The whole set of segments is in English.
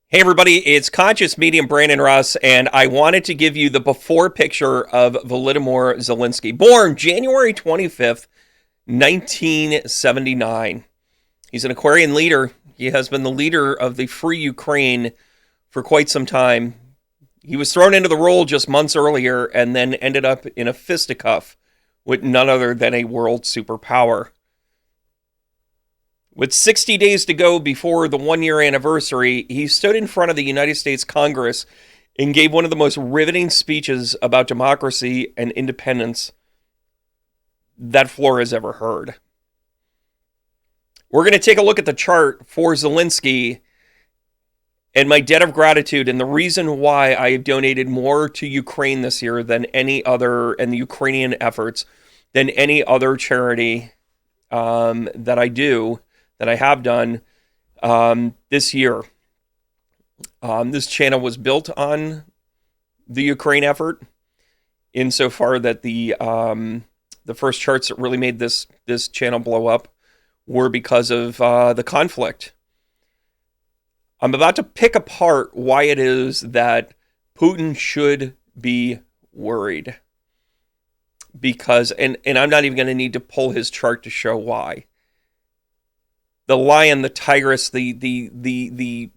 Hey everybody, it's Conscious Medium Brandon Ross, and I wanted to give you the before picture of Volodymyr Zelensky, born January 25th, 1979. He's an Aquarian leader. He has been the leader of the Free Ukraine for quite some time. He was thrown into the role just months earlier and then ended up in a fisticuff with none other than a world superpower. With 60 days to go before the one-year anniversary, he stood in front of the United States Congress and gave one of the most riveting speeches about democracy and independence that floor has ever heard. We're going to take a look at the chart for Zelensky and my debt of gratitude and the reason why I have donated more to Ukraine this year than any other, and the Ukrainian efforts, than any other charity that I have done this year. This channel was built on the Ukraine effort, insofar that the first charts that really made this channel blow up were because of the conflict. I'm about to pick apart why it is that Putin should be worried. Because, and I'm not even going to need to pull his chart to show why. The lion, the tigress, the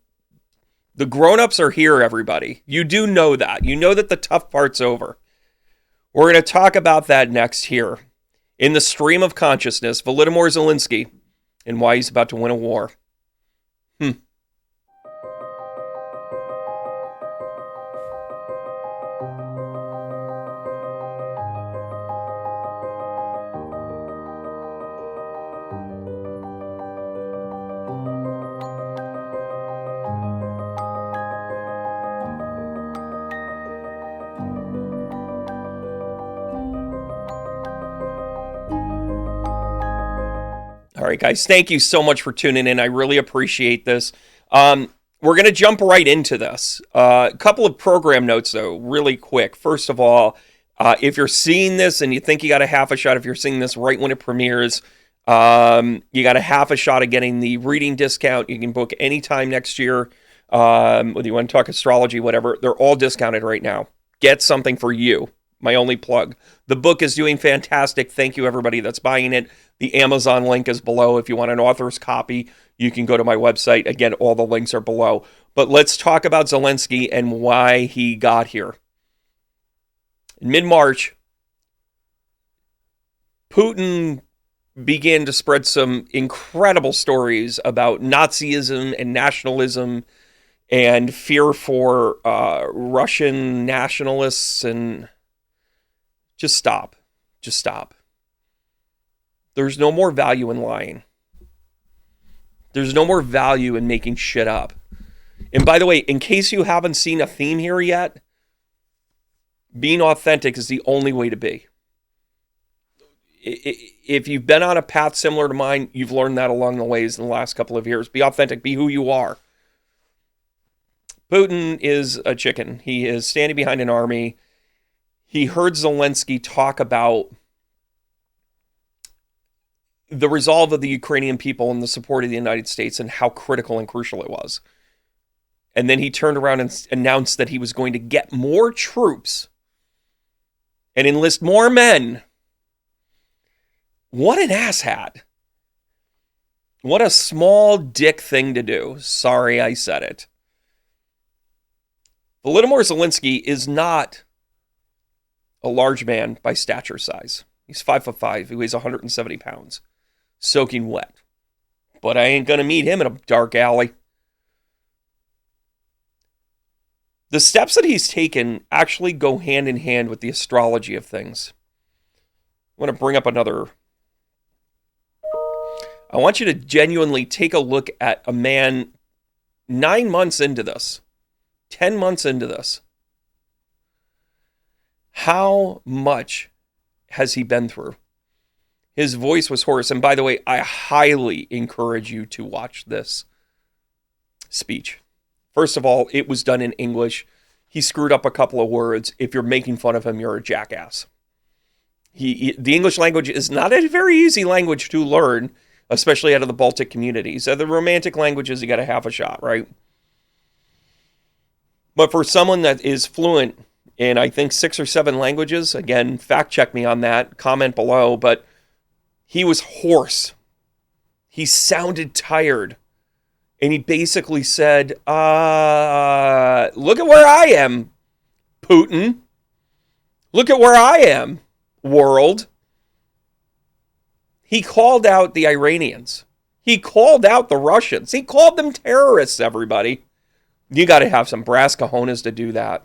grown-ups are here, everybody. You do know that. You know that the tough part's over. We're going to talk about that next here. In the stream of consciousness, Volodymyr Zelensky and why he's about to win a war. All right, guys, thank you so much for tuning in. I really appreciate this. We're going to jump right into this. A couple of program notes, though, really quick. First of all, if you're seeing this and you think you got a half a shot, if you're seeing this right when it premieres, you got a half a shot of getting the reading discount. You can book anytime next year, whether you want to talk astrology, whatever. They're all discounted right now. Get something for you. My only plug. The book is doing fantastic. Thank you, everybody that's buying it. The Amazon link is below. If you want an author's copy, you can go to my website. Again, all the links are below. But let's talk about Zelensky and why he got here. In mid-March, Putin began to spread some incredible stories about Nazism and nationalism and fear for Russian nationalists, and just stop. Just stop. There's no more value in lying. There's no more value in making shit up. And by the way, in case you haven't seen a theme here yet, being authentic is the only way to be. If you've been on a path similar to mine, you've learned that along the ways in the last couple of years. Be authentic. Be who you are. Putin is a chicken. He is standing behind an army. He heard Zelensky talk about the resolve of the Ukrainian people and the support of the United States and how critical and crucial it was. And then he turned around and announced that he was going to get more troops and enlist more men. What an asshat. What a small dick thing to do. Sorry I said it. Volodymyr Zelensky is not a large man by stature size. He's 5'5". He weighs 170 pounds. Soaking wet. But I ain't going to meet him in a dark alley. The steps that he's taken actually go hand in hand with the astrology of things. I want to bring up another. I want you to genuinely take a look at a man 9 months into this, 10 months into this. How much has he been through? His voice was hoarse. And by the way, I highly encourage you to watch this speech. First of all, it was done in English. He screwed up a couple of words. If you're making fun of him, you're a jackass. The English language is not a very easy language to learn, especially out of the Baltic communities. The romantic languages, you got a half a shot, right? But for someone that is fluent in, I think, 6 or 7 languages, again, fact check me on that, comment below, but he was hoarse. He sounded tired. And he basically said, look at where I am, Putin. Look at where I am, world. He called out the Iranians. He called out the Russians. He called them terrorists, everybody. You got to have some brass cojones to do that.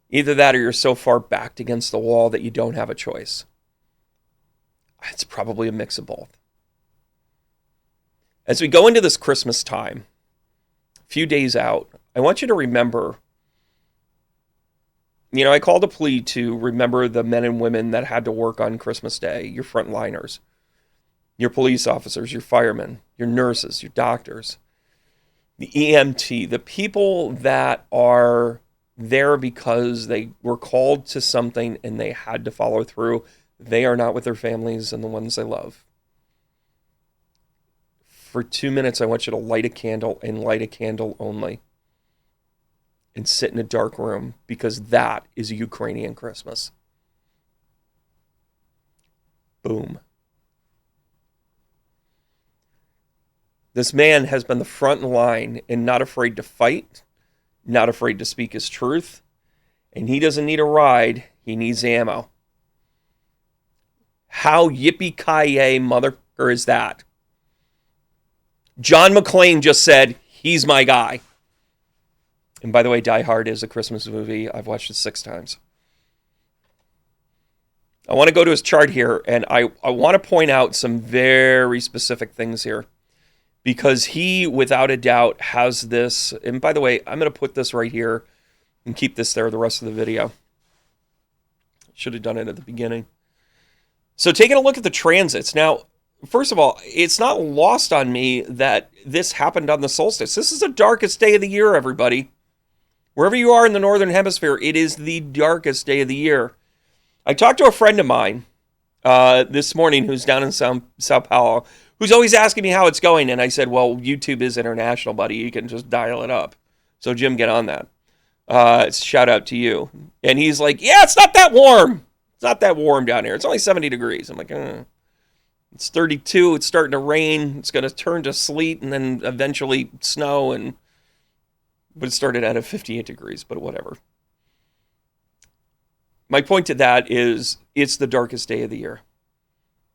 Either that or you're so far backed against the wall that you don't have a choice. It's probably a mix of both. As we go into this Christmas time, a few days out, I want you to remember, I called a plea to remember the men and women that had to work on Christmas Day, your frontliners, your police officers, your firemen, your nurses, your doctors, the EMT, the people that are there because they were called to something and they had to follow through. They are not with their families and the ones they love. For 2 minutes, I want you to light a candle and light a candle only. And sit in a dark room, because that is a Ukrainian Christmas. Boom. This man has been the front line and not afraid to fight, not afraid to speak his truth. And he doesn't need a ride, he needs ammo. How yippee-ki-yay motherfucker is that? John McClane just said, he's my guy. And by the way, Die Hard is a Christmas movie. I've watched it 6 times. I want to go to his chart here, and I want to point out some very specific things here. Because he, without a doubt, has this. And by the way, I'm going to put this right here and keep this there the rest of the video. Should have done it at the beginning. So taking a look at the transits. Now, first of all, it's not lost on me that this happened on the solstice. This is the darkest day of the year, everybody. Wherever you are in the Northern Hemisphere, it is the darkest day of the year. I talked to a friend of mine this morning who's down in Sao Paulo, who's always asking me how it's going. And I said, well, YouTube is international, buddy. You can just dial it up. So, Jim, get on that. Shout out to you. And he's like, yeah, it's not that warm. It's not that warm down here. It's only 70 degrees. I'm like, It's 32. It's starting to rain. It's going to turn to sleet and then eventually snow. But it started out at 58 degrees, but whatever. My point to that is it's the darkest day of the year.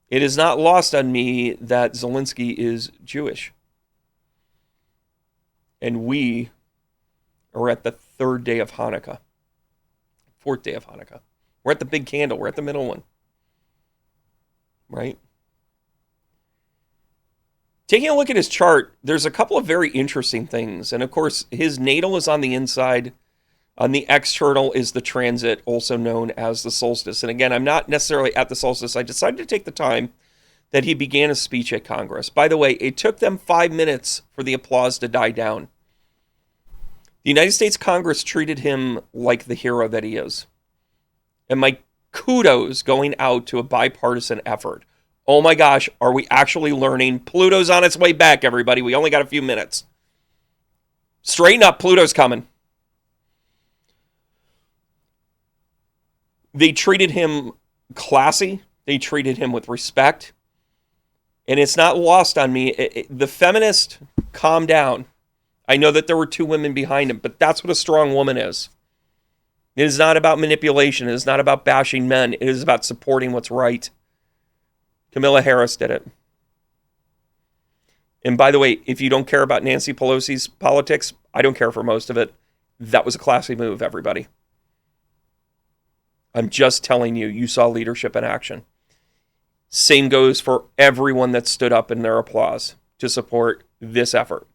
It is not lost on me that Zelensky is Jewish. And we are at the 3rd day of Hanukkah. 4th day of Hanukkah. We're at the big candle. We're at the middle one. Right? Taking a look at his chart, there's a couple of very interesting things. And of course, his natal is on the inside. On the external is the transit, also known as the solstice. And again, I'm not necessarily at the solstice. I decided to take the time that he began a speech at Congress. By the way, it took them 5 minutes for the applause to die down. The United States Congress treated him like the hero that he is. And my kudos going out to a bipartisan effort. Oh my gosh, are we actually learning? Pluto's on its way back, everybody. We only got a few minutes. Straighten up, Pluto's coming. They treated him classy. They treated him with respect. And it's not lost on me. The feminist, calm down. I know that there were 2 women behind him, but that's what a strong woman is. It is not about manipulation. It is not about bashing men. It is about supporting what's right. Kamala Harris did it. And by the way, if you don't care about Nancy Pelosi's politics, I don't care for most of it. That was a classy move, everybody. I'm just telling you, you saw leadership in action. Same goes for everyone that stood up in their applause to support this effort.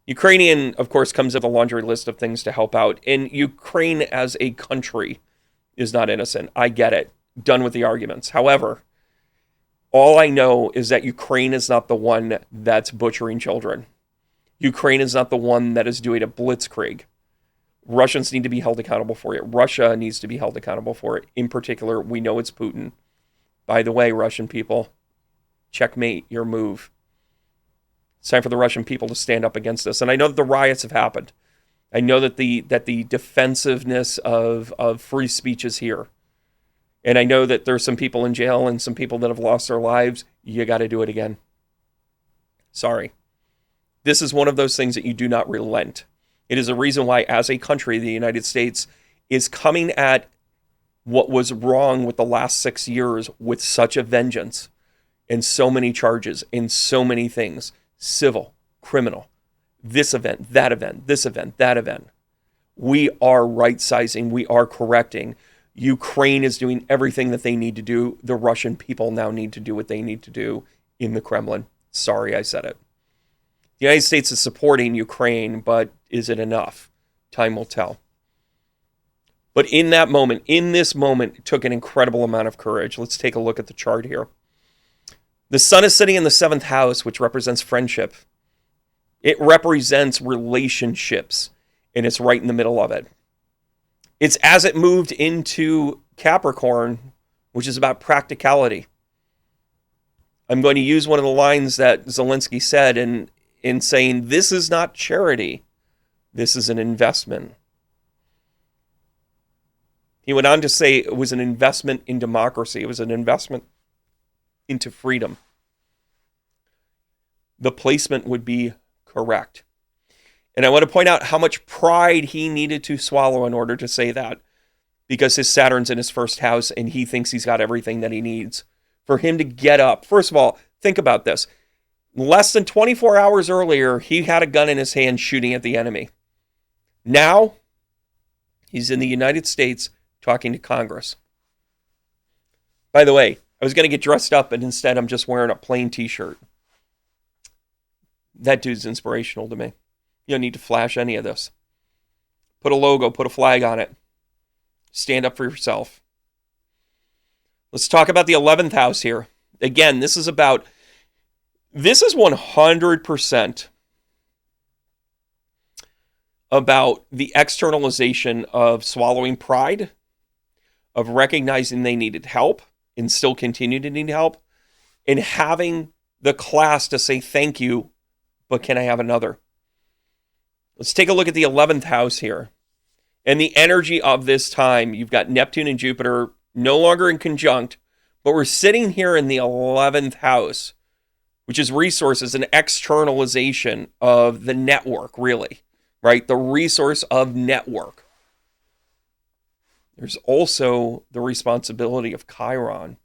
Ukrainian, of course, comes with a laundry list of things to help out. And Ukraine as a country is not innocent. I get it. Done with the arguments. However, all I know is that Ukraine is not the one that's butchering children. Ukraine is not the one that is doing a blitzkrieg. Russians need to be held accountable for it. Russia needs to be held accountable for it. In particular, we know it's Putin. By the way, Russian people, checkmate your move. It's time for the Russian people to stand up against this. And I know that the riots have happened. I know that the defensiveness of free speech is here. And I know that there's some people in jail and some people that have lost their lives. You got to do it again. Sorry. This is one of those things that you do not relent. It is a reason why, as a country, the United States is coming at what was wrong with the last 6 years with such a vengeance and so many charges and so many things. Civil, criminal, this event, that event, this event, that event. We are right-sizing. We are correcting. Ukraine is doing everything that they need to do. The Russian people now need to do what they need to do in the Kremlin. Sorry I said it. The United States is supporting Ukraine, but is it enough? Time will tell. But in that moment, in this moment, it took an incredible amount of courage. Let's take a look at the chart here. The sun is sitting in the 7th house, which represents friendship. It represents relationships, and it's right in the middle of it. It's as it moved into Capricorn, which is about practicality. I'm going to use one of the lines that Zelensky said in saying, this is not charity. This is an investment. He went on to say it was an investment in democracy. It was an investment into freedom. The placement would be correct. And I want to point out how much pride he needed to swallow in order to say that, because his Saturn's in his 1st house and he thinks he's got everything that he needs. For him to get up, first of all, think about this. Less than 24 hours earlier, he had a gun in his hand shooting at the enemy. Now, he's in the United States talking to Congress. By the way, I was going to get dressed up, and instead I'm just wearing a plain t-shirt. That dude's inspirational to me. You don't need to flash any of this. Put a logo, put a flag on it. Stand up for yourself. Let's talk about the 11th house here. Again, this is 100% about the externalization of swallowing pride, of recognizing they needed help and still continue to need help, and having the class to say thank you, but can I have another? Let's take a look at the 11th house here. And the energy of this time, you've got Neptune and Jupiter no longer in conjunct, but we're sitting here in the 11th house, which is resources and externalization of the network, really, right? The resource of network. There's also the responsibility of Chiron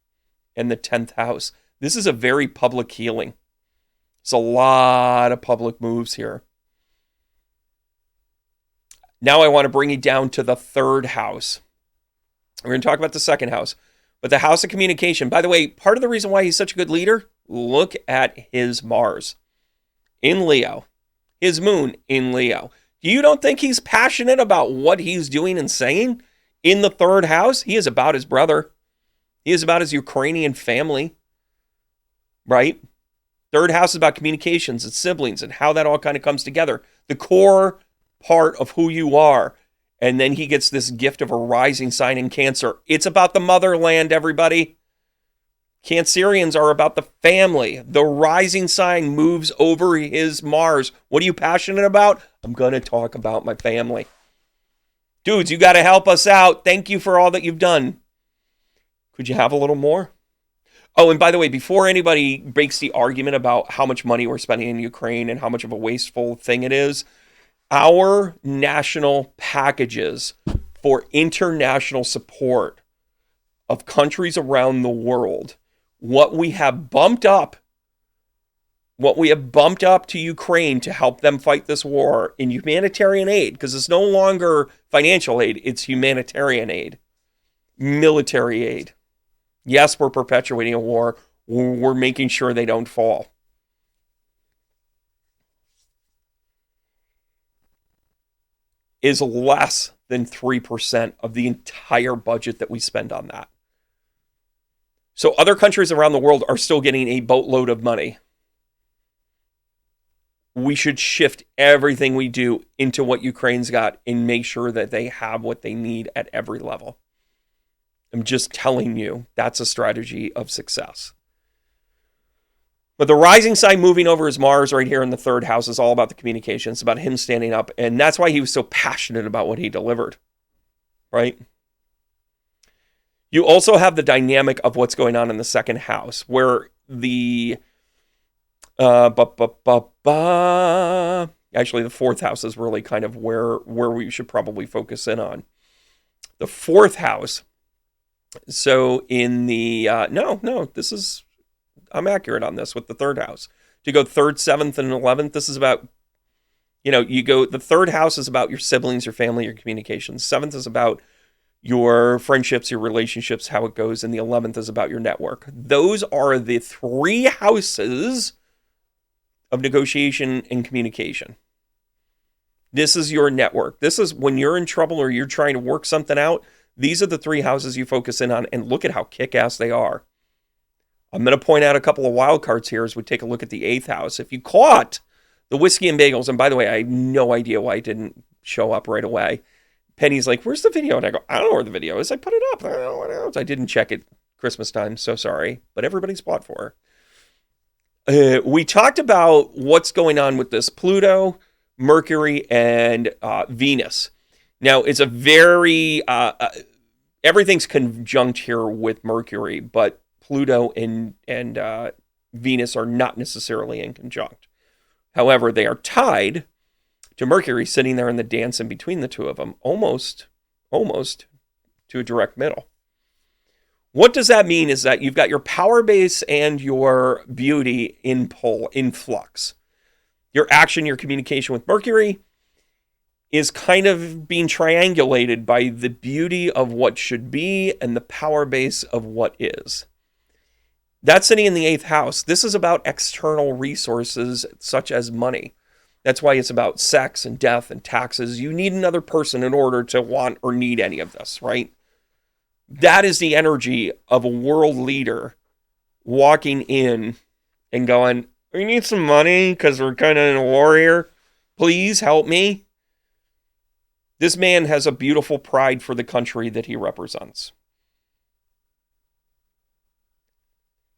and the 10th house. This is a very public healing. It's a lot of public moves here. Now I want to bring you down to the 3rd house. We're going to talk about the 2nd house. But the house of communication, by the way, part of the reason why he's such a good leader, look at his Mars in Leo, his moon in Leo. You don't think he's passionate about what he's doing and saying in the 3rd house? He is about his brother. He is about his Ukrainian family, right? 3rd house is about communications and siblings and how that all kind of comes together. The core part of who you are. And then he gets this gift of a rising sign in Cancer. It's about the motherland, everybody. Cancerians are about the family. The rising sign moves over his Mars. What are you passionate about? I'm going to talk about my family. Dudes, you got to help us out. Thank you for all that you've done. Could you have a little more? Oh, and by the way, before anybody makes the argument about how much money we're spending in Ukraine and how much of a wasteful thing it is, our national packages for international support of countries around the world, what we have bumped up to Ukraine to help them fight this war in humanitarian aid, because it's no longer financial aid, it's humanitarian aid, military aid. Yes, we're perpetuating a war. We're making sure they don't fall. Is less than 3% of the entire budget that we spend on that. So other countries around the world are still getting a boatload of money. We should shift everything we do into what Ukraine's got and make sure that they have what they need at every level. I'm just telling you, that's a strategy of success. But the rising sign moving over his Mars right here in the third house is all about the communication. It's about him standing up. And that's why he was so passionate about what he delivered. Right? You also have the dynamic of what's going on in the second house, where the actually the fourth house is really kind of where we should probably focus in on. The fourth house. So in the this is, I'm accurate on this with the third house. To go 3rd, 7th, and 11th, this is about, the third house is about your siblings, your family, your communications. 7th is about your friendships, your relationships, how it goes, and the 11th is about your network. Those are the 3 houses of negotiation and communication. This is your network. This is when you're in trouble or you're trying to work something out. These are the 3 houses you focus in on, and look at how kick-ass they are. I'm going to point out a couple of wild cards here as we take a look at the 8th house. If you caught the whiskey and bagels, and by the way, I have no idea why it didn't show up right away. Penny's like, where's the video? And I go, I don't know where the video is. I put it up. I don't know what else. I didn't check it Christmas time. So sorry. But everybody's bought for her. We talked about what's going on with this Pluto, Mercury, and Venus. Now, it's a very... everything's conjunct here with Mercury, but Pluto and Venus are not necessarily in conjunct. However, they are tied to Mercury sitting there in the dance in between the two of them, almost to a direct middle. What does that mean is that you've got your power base and your beauty in flux. Your action, your communication with Mercury is kind of being triangulated by the beauty of what should be and the power base of what is. That's sitting in the 8th house. This is about external resources such as money. That's why it's about sex and death and taxes. You need another person in order to want or need any of this, right? That is the energy of a world leader walking in and going, we need some money because we're kind of in a war here. Please help me. This man has a beautiful pride for the country that he represents.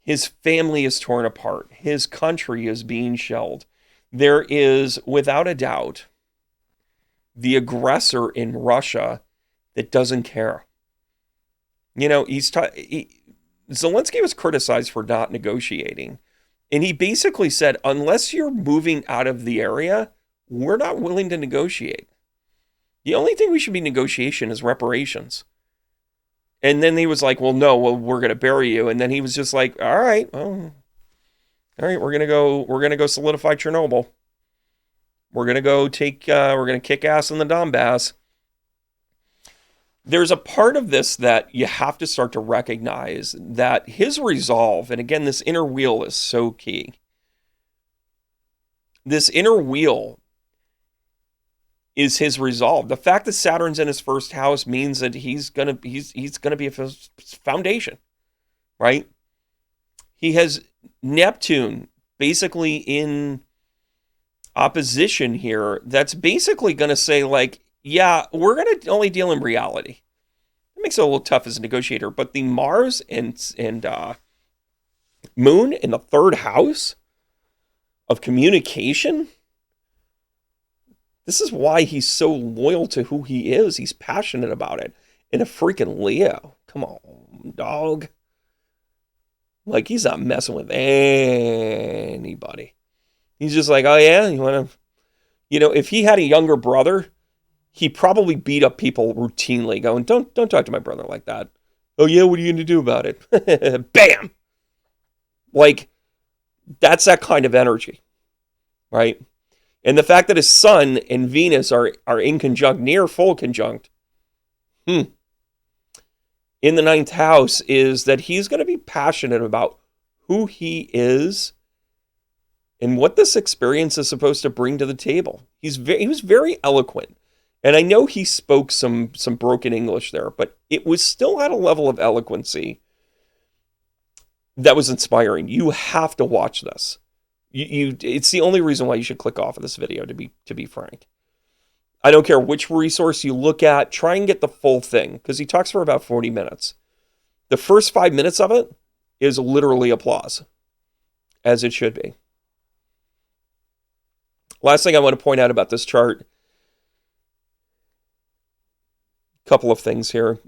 His family is torn apart. His country is being shelled. There is, without a doubt, the aggressor in Russia that doesn't care. Zelensky was criticized for not negotiating. And he basically said, unless you're moving out of the area, we're not willing to negotiate. The only thing we should be negotiation is reparations. And then he was like, we're going to bury you. And then he was just like, all right, we're going to go solidify Chernobyl. We're going to go we're going to kick ass in the Donbass. There's a part of this that you have to start to recognize that his resolve, and again, this inner wheel is so key. This inner wheel is his resolve. The fact that Saturn's in his first house means that he's gonna be a foundation, right? He has Neptune basically in opposition here. That's basically gonna say like, yeah, we're gonna only deal in reality. It makes it a little tough as a negotiator, but the Mars and Moon in the third house of communication. This is why he's so loyal to who he is. He's passionate about it. And a freaking Leo. Come on, dog. Like, he's not messing with anybody. He's just like, oh, yeah? You want to... if he had a younger brother, he probably beat up people routinely going, don't talk to my brother like that. Oh, yeah? What are you going to do about it? Bam! Like, that's that kind of energy. Right? And the fact that his Sun and Venus are in conjunct, near full conjunct, in the 9th house is that he's going to be passionate about who he is and what this experience is supposed to bring to the table. He was very eloquent. And I know he spoke some broken English there, but it was still at a level of eloquency that was inspiring. You have to watch this. It's the only reason why you should click off of this video, to be frank. I don't care which resource you look at, try and get the full thing, because he talks for about 40 minutes. The first 5 minutes of it is literally applause. as it should be. Last thing I want to point out about this chart, a couple of things here.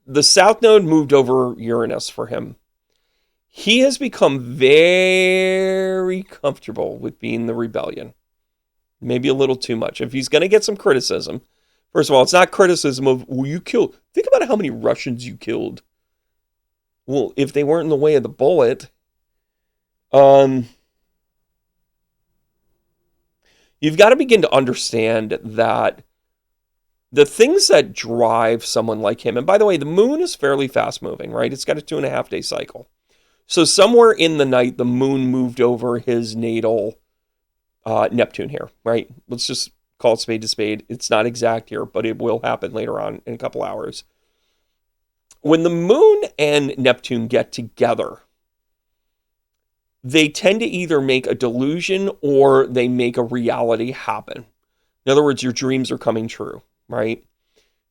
The South Node moved over Uranus for him. He has become very comfortable with being the rebellion. Maybe a little too much. If he's going to get some criticism, first of all, it's not criticism of, well, you killed. Think about how many Russians you killed. Well, if they weren't in the way of the bullet, you've got to begin to understand that the things that drive someone like him, and by the way, the moon is fairly fast moving, right? It's got a 2.5-day cycle. So somewhere in the night, the moon moved over his natal Neptune here, right? Let's just call it spade to spade. It's not exact here, but it will happen later on in a couple hours. When the moon and Neptune get together, they tend to either make a delusion or they make a reality happen. In other words, your dreams are coming true, right?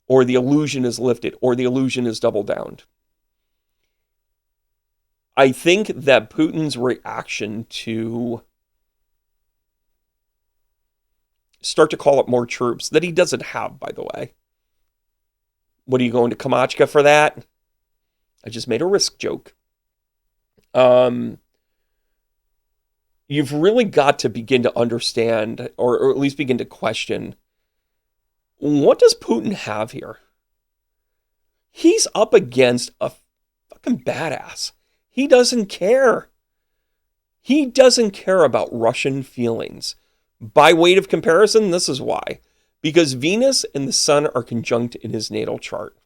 Or the illusion is lifted, or the illusion is double downed. I think that Putin's reaction to start to call up more troops that he doesn't have, by the way. What are you going to Kamachka for that? I just made a risk joke. You've really got to begin to understand, or at least begin to question, what does Putin have here? He's up against a fucking badass. He doesn't care. He doesn't care about Russian feelings. By weight of comparison, this is why. Because Venus and the Sun are conjunct in his natal chart.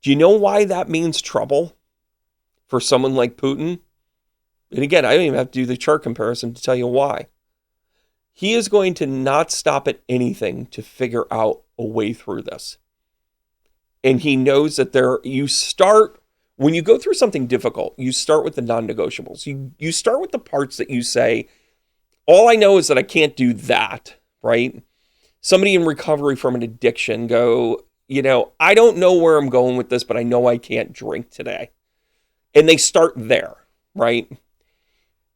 Do you know why that means trouble for someone like Putin? And again, I don't even have to do the chart comparison to tell you why. He is going to not stop at anything to figure out a way through this. And he knows that when you go through something difficult, you start with the non-negotiables. You start with the parts that you say, all I know is that I can't do that, right? Somebody in recovery from an addiction go, I don't know where I'm going with this, but I know I can't drink today. And they start there, right?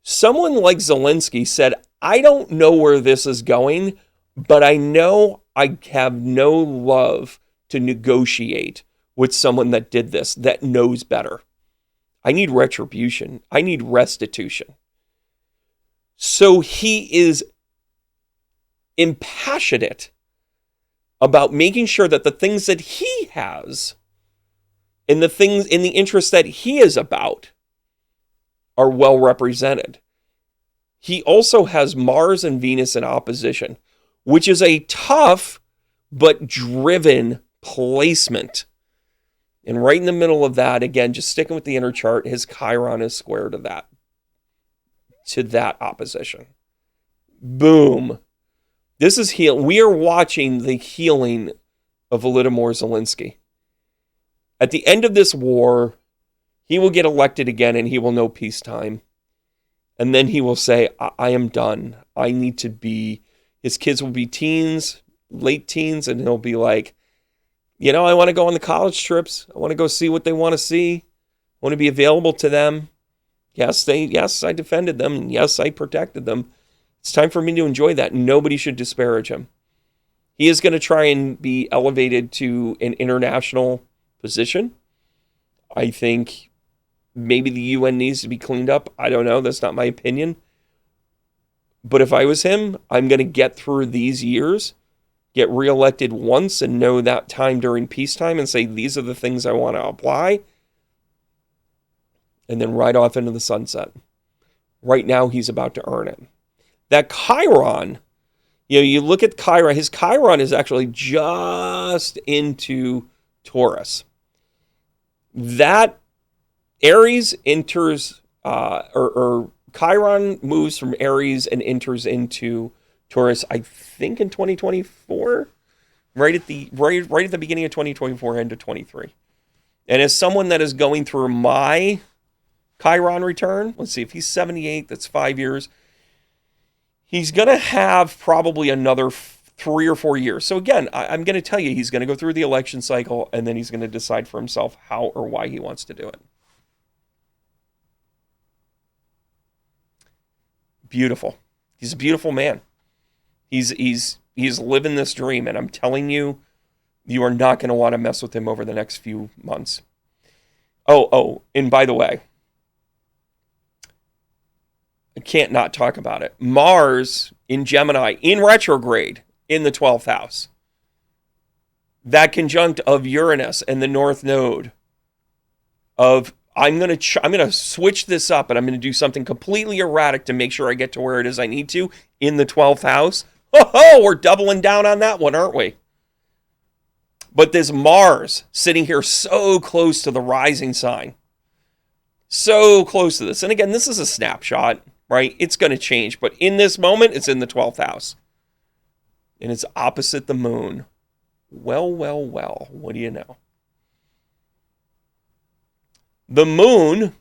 Someone like Zelensky said, I don't know where this is going, but I know I have no love to negotiate with someone that did this, that knows better. I need retribution. I need restitution. So he is impassionate about making sure that the things that he has and the things in the interests that he is about are well represented. He also has Mars and Venus in opposition, which is a tough but driven placement. And right in the middle of that, again, just sticking with the inner chart, his Chiron is square to that opposition. Boom. This is heal. We are watching the healing of Volodymyr Zelensky. At the end of this war, he will get elected again and he will know peacetime. And then he will say, I am done. I need to be, his kids will be teens, late teens, and he'll be like, I want to go on the college trips. I want to go see what they want to see. I want to be available to them. Yes, I defended them. And yes, I protected them. It's time for me to enjoy that. Nobody should disparage him. He is going to try and be elevated to an international position. I think maybe the UN needs to be cleaned up. I don't know. That's not my opinion. But if I was him, I'm going to get through these years, get reelected once, and know that time during peacetime and say, these are the things I want to apply, and then ride off into the sunset. Right now, he's about to earn it. That Chiron, you look at Chiron, his Chiron is actually just into Taurus. That Aries enters, or Chiron moves from Aries and enters into Taurus, I think in 2024, right at the beginning of 2024, end of 23. And as someone that is going through my Chiron return, let's see, if he's 78, that's 5 years. He's going to have probably another 3 or 4 years. So again, I'm going to tell you, he's going to go through the election cycle, and then he's going to decide for himself how or why he wants to do it. Beautiful. He's a beautiful man. He's living this dream, and I'm telling you, you are not going to want to mess with him over the next few months. Oh, and by the way, I can't not talk about it. Mars in Gemini in retrograde in the 12th house. That conjunct of Uranus and the North Node of I'm gonna switch this up and I'm gonna do something completely erratic to make sure I get to where it is I need to in the 12th house. Oh, we're doubling down on that one, aren't we? But there's Mars sitting here so close to the rising sign. So close to this. And again, this is a snapshot, right? It's going to change. But in this moment, it's in the 12th house. And it's opposite the moon. Well. What do you know? The moon,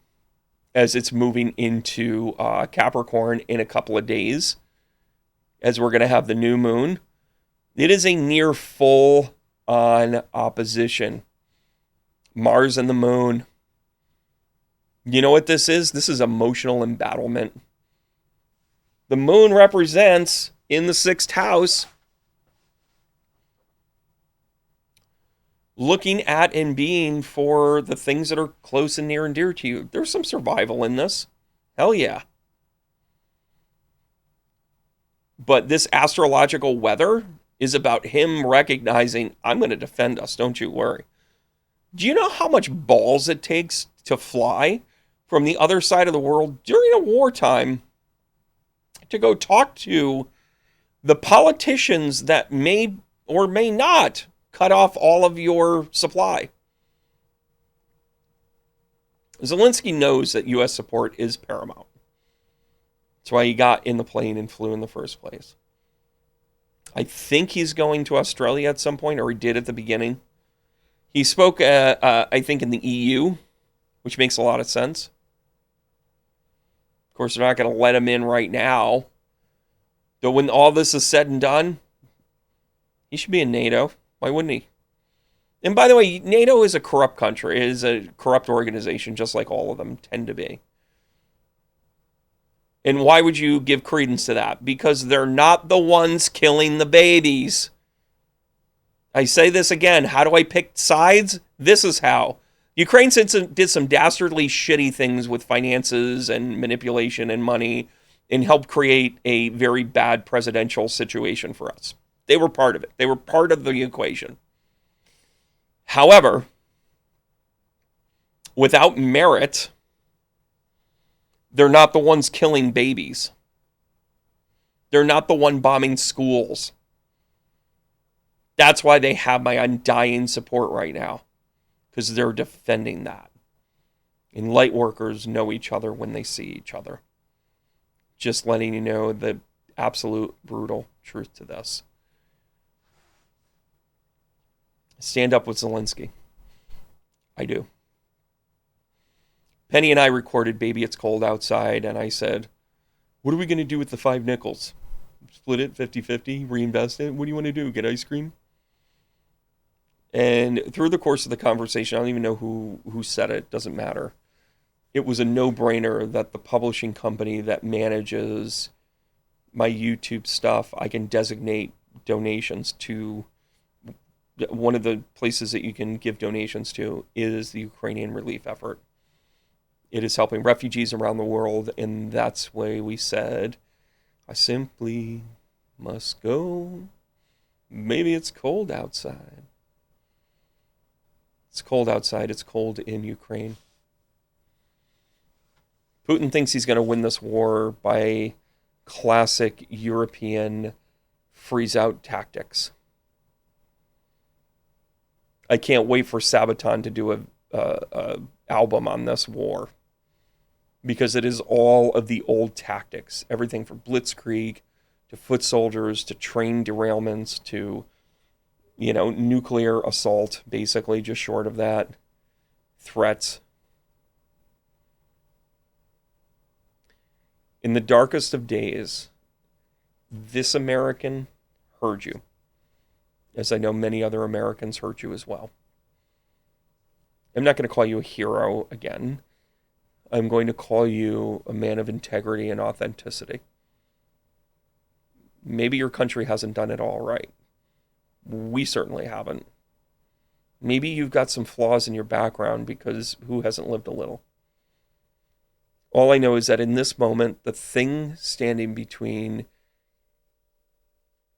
as it's moving into Capricorn in a couple of days, as we're going to have the new moon, it is a near full on opposition. Mars and the moon. You know what this is? This is emotional embattlement. The moon represents, in the 6th house, looking at and being for the things that are close and near and dear to you. There's some survival in this. Hell yeah. But this astrological weather is about him recognizing, I'm going to defend us, don't you worry. Do you know how much balls it takes to fly from the other side of the world during a wartime to go talk to the politicians that may or may not cut off all of your supply? Zelensky knows that U.S. support is paramount. That's why he got in the plane and flew in the first place. I think he's going to Australia at some point, or he did at the beginning. He spoke, I think, in the EU, which makes a lot of sense. Of course, they're not going to let him in right now. Though when all this is said and done, he should be in NATO. Why wouldn't he? And by the way, NATO is a corrupt country. It is a corrupt organization, just like all of them tend to be. And why would you give credence to that? Because they're not the ones killing the babies. I say this again. How do I pick sides? This is how. Ukraine did some dastardly shitty things with finances and manipulation and money and helped create a very bad presidential situation for us. They were part of it. They were part of the equation. However, without merit, they're not the ones killing babies. They're not the one bombing schools. That's why they have my undying support right now, because they're defending that. And light workers know each other when they see each other. Just letting you know the absolute brutal truth to this. Stand up with Zelensky. I do. Penny and I recorded Baby It's Cold Outside, and I said, what are we going to do with the 5 nickels? Split it 50-50, reinvest it? What do you want to do? Get ice cream? And through the course of the conversation, I don't even know who said it, doesn't matter. It was a no-brainer that the publishing company that manages my YouTube stuff, I can designate donations to. One of the places that you can give donations to is the Ukrainian relief effort. It is helping refugees around the world, and that's why we said, I simply must go. Maybe it's cold outside. It's cold outside. It's cold in Ukraine. Putin thinks he's going to win this war by classic European freeze-out tactics. I can't wait for Sabaton to do a album on this war, because it is all of the old tactics. Everything from blitzkrieg to foot soldiers to train derailments to, nuclear assault, basically, just short of that. Threats. In the darkest of days, this American heard you. As I know many other Americans hurt you as well. I'm not going to call you a hero again. I'm going to call you a man of integrity and authenticity. Maybe your country hasn't done it all right. We certainly haven't. Maybe you've got some flaws in your background, because who hasn't lived a little? All I know is that in this moment, the thing standing between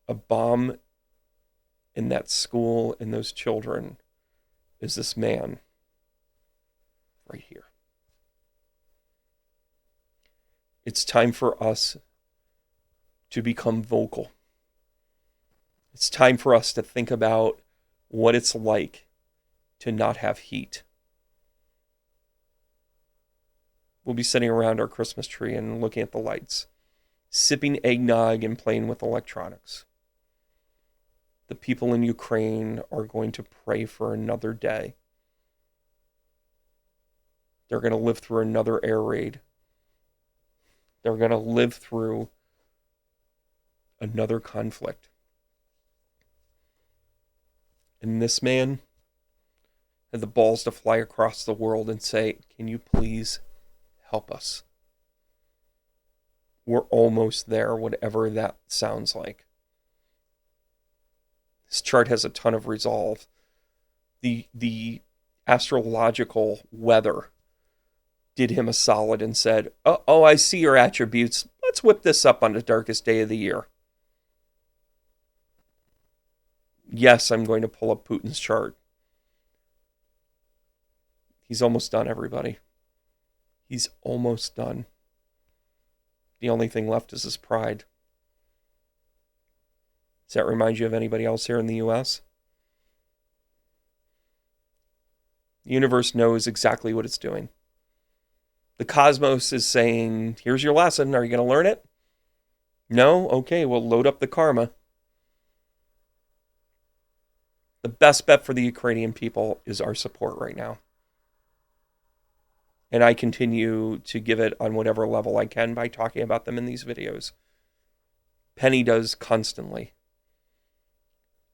a bomb in that school and those children is this man right here. It's time for us to become vocal. It's time for us to think about what it's like to not have heat. We'll be sitting around our Christmas tree and looking at the lights, sipping eggnog and playing with electronics. The people in Ukraine are going to pray for another day. They're going to live through another air raid. They're going to live through another conflict. And this man had the balls to fly across the world and say, "Can you please help us? We're almost there," whatever that sounds like. This chart has a ton of resolve. The astrological weather did him a solid and said, oh, I see your attributes. Let's whip this up on the darkest day of the year. Yes, I'm going to pull up Putin's chart. He's almost done, everybody. He's almost done. The only thing left is his pride. Does that remind you of anybody else here in the U.S.? The universe knows exactly what it's doing. The cosmos is saying, here's your lesson. Are you going to learn it? No? Okay, we'll load up the karma. The best bet for the Ukrainian people is our support right now. And I continue to give it on whatever level I can by talking about them in these videos. Penny does constantly.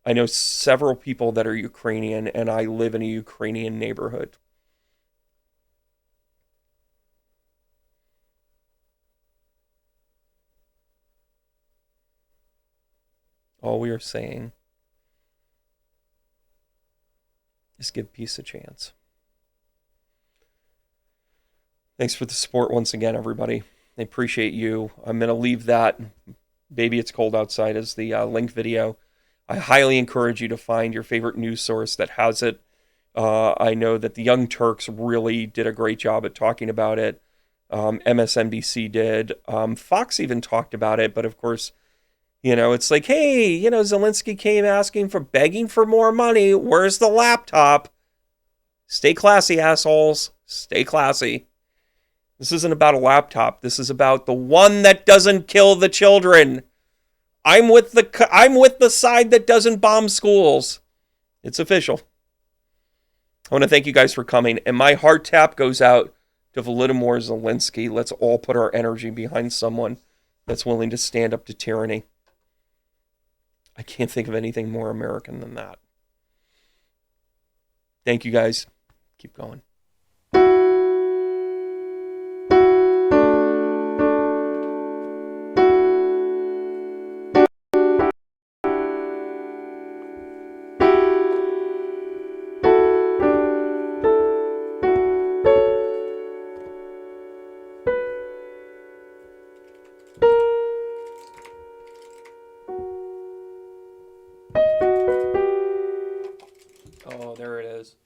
I know several people that are Ukrainian, and I live in a Ukrainian neighborhood. All we are saying is give peace a chance. Thanks for the support once again, everybody. I appreciate you. I'm going to leave that "Baby, It's Cold Outside" as the link video. I highly encourage you to find your favorite news source that has it. I know that the Young Turks really did a great job at talking about it. MSNBC did. Fox even talked about it, but of course, it's like, hey, Zelensky came begging for more money. Where's the laptop? Stay classy, assholes. Stay classy. This isn't about a laptop. This is about the one that doesn't kill the children. I'm with the side that doesn't bomb schools. It's official. I want to thank you guys for coming, and my heart tap goes out to Volodymyr Zelensky. Let's all put our energy behind someone that's willing to stand up to tyranny. I can't think of anything more American than that. Thank you, guys. Keep going. Oh, there it is.